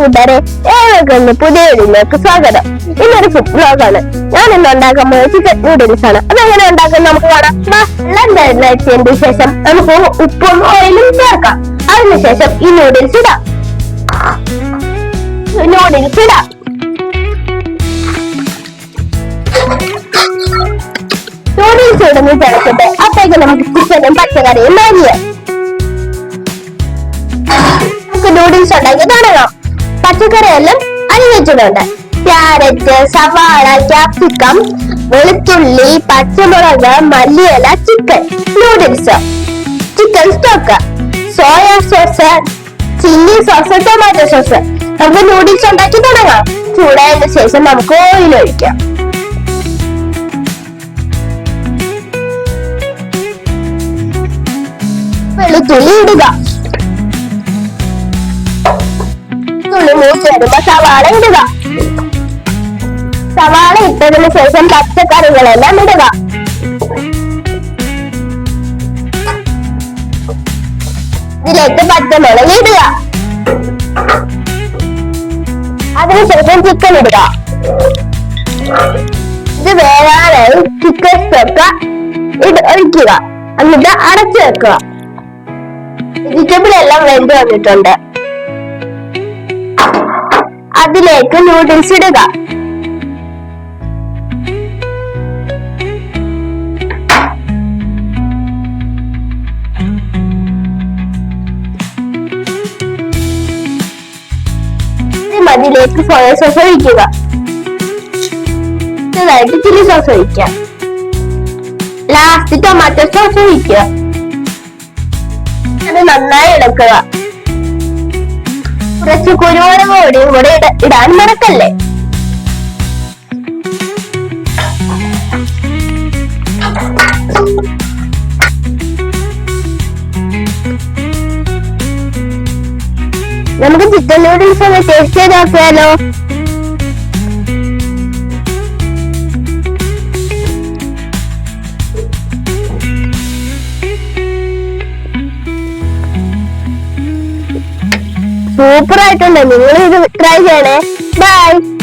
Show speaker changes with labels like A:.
A: കൂട്ടുകാരെ, ഏവർക്കും പുതിയ വീഡിയോയിലേക്ക് സ്വാഗതം. ഇന്നൊരു ഫുഡ് വ്ലോഗാണ്. ഞാൻ ഇന്ന് ഉണ്ടാക്കാൻ പോകുന്നത് ചിക്കൻ നൂഡിൽസ് ആണ്. അതെങ്ങനെ ഉണ്ടാക്കുന്നത് നമുക്ക് കാണാം. വെള്ളം വെച്ചതിന് ശേഷം നമുക്ക് ഉപ്പും ഓയിലും ചേർക്കാം. അതിനുശേഷം ഈ നൂഡിൽസ് ഇടാം. നൂഡിൽസ് ഇടുന്ന തിളക്കട്ടെ. അപ്പോഴേക്കും നമുക്ക് ചിക്കനും പച്ചക്കറിയും മാരിയാം. നമുക്ക് നൂഡിൽസ് ഉണ്ടാക്കി തുടങ്ങാം. പച്ചക്കറിയെല്ലാം അരിഞ്ഞിട്ടുണ്ട്. ക്യാരറ്റ്, സവാള, ക്യാപ്സിക്കം, വെളുത്തുള്ളി, പച്ചമുളക്, മല്ലിയില, chicken noodles, chicken stock, soya sauce, chilli sauce, tomato sauce. നമുക്ക് നൂഡിൽസ് ഉണ്ടാക്കി തുടങ്ങാം. ചൂടായതിനു ശേഷം നമുക്ക് ഓയിൽ ഒഴിക്കാം. വെളുത്തുള്ളി ഇടുക. തുള്ളി മൂത്ത് വരുമ്പോ സവാള ഇടുക. സവാള ഇട്ടതിനു ശേഷം പച്ചക്കറികളെല്ലാം ഇടുക. ഇതിലേക്ക് പച്ചമുളക് ഇടുക. അതിനുശേഷം ചിക്കൻ ഇടുക. ഇത് വേകാനായി ചിക്കൻ സ്റ്റോക്ക് ഒഴിക്കുക. എന്നിട്ട് അടച്ചു വെക്കുക. വെജിറ്റബിൾ എല്ലാം വെന്ത് വന്നിട്ടുണ്ട്. അതിലേക്ക് നൂഡിൽസ് ഇടുക. അതിലേക്ക് സോയ സോസ് ഒഴിക്കുക. ചെറുതായിട്ട് ചില്ലി സോസ് ഒഴിക്കുക. ലാസ്റ്റ് ടൊമാറ്റോ സോസ് ഒഴിക്കുക. അത് നന്നായി ഇളക്കുക. കുറച്ച് കുരുമുളക് പൊടിയും കൂടെ ഇടാൻ മറക്കല്ലേ. നമുക്ക് ചിക്കൻ നൂഡിൽസ് ഒന്ന് ടേസ്റ്റ് ചെയ്ത് നോക്കിയാലോ. സൂപ്പർ ആയിട്ടുണ്ട്. നിങ്ങൾ ഇത് ട്രൈ ചെയ്യണേ. ബൈ.